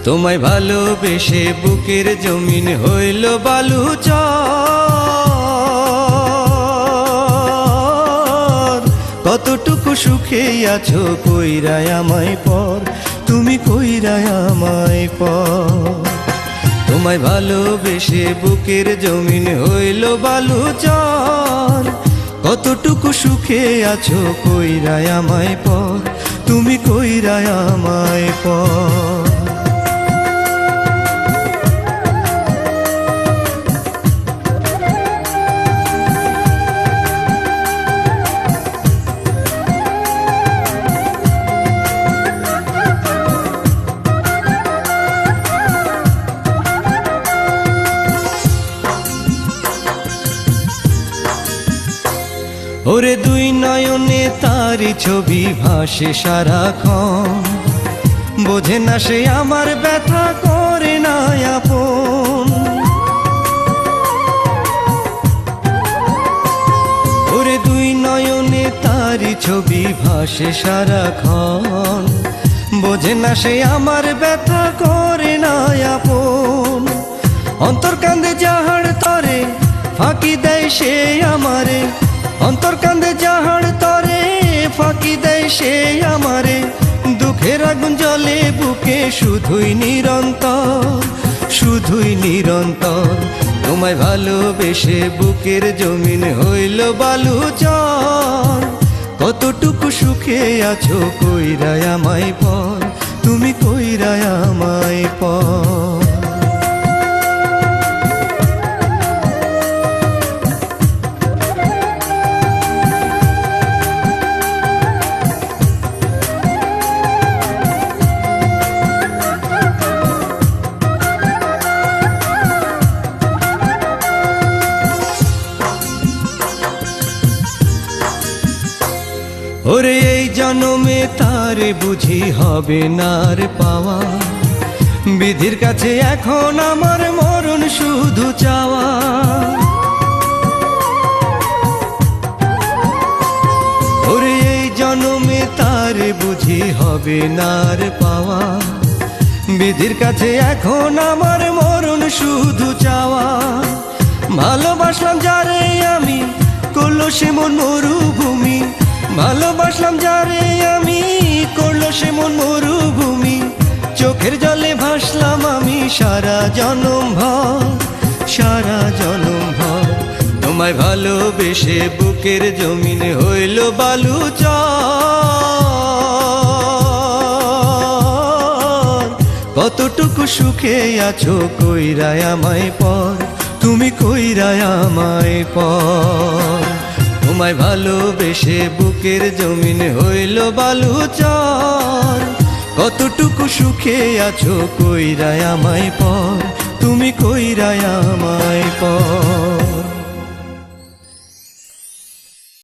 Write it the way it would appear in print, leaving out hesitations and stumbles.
তোমায় ভালোবেসে বুকের জমিন হইল বালুচর। কতটুকু সুখে আছো কইরায় আমায় পর, তুমি কইরায় আমায় পর। তোমায় ভালোবেসে বুকের জমিন হইল বালুচর। কতটুকু সুখে আছো কইরায় আমায় পর, তুমি কইরায় আমায় পর। ওরে দুই নয়নে তারি ছবি ভাসে সারাক্ষণ, বোঝে না সে আমার ব্যথা করে না আপন। ওরে দুই নয়নে তারি ছবি ভাসে সারাক্ষণ, বোঝে না সে আমার ব্যথা করে না আপন। অন্তর কান্দে যাহার তরে ফাঁকি দেয় সে আমারে, অন্তর কান্দে যাহার তরে ফাঁকি দেয় সে আমারে। দুঃখের আগুন জ্বলে বুকে শুধুই নিরন্তর, শুধুই নিরন্তর। তোমায় ভালোবেসে বুকের জমিন হইল বালুচর। কতটুকু সুখে আছো কইরায় আমায় পর, তুমি কইরায় আমায় পর। ওরে এই জন্মে তারে বুঝি হবে না আর পাওয়া, বিধির কাছে এখন আমার মরণ শুধু চাওয়া। ওরে এই জন্মে তারে বুঝি হবে না আর পাওয়া, বিধির কাছে এখন আমার মরণ শুধু চাওয়া। ভালোবাসলাম যারে আমি করলো সে মন মরুভূমি, ভালোবাসলাম যারে আমি করলো সে মন মরুভূমি। চোখের জলে ভাসলাম আমি সারা জনম ভর, সারা জনম ভর। তোমায় ভালোবেসে বুকের জমিন হইল বালুচর। কতটুকু সুখে আছো কইরায় আমায় পর, তুমি কইরায় আমায় পর। তোমায় ভালোবেসে বুকের জমিন হইল বালুচর। কতটুকু সুখে আছো কইরায় আমায় পর, তুমি কইরায় আমায় পর।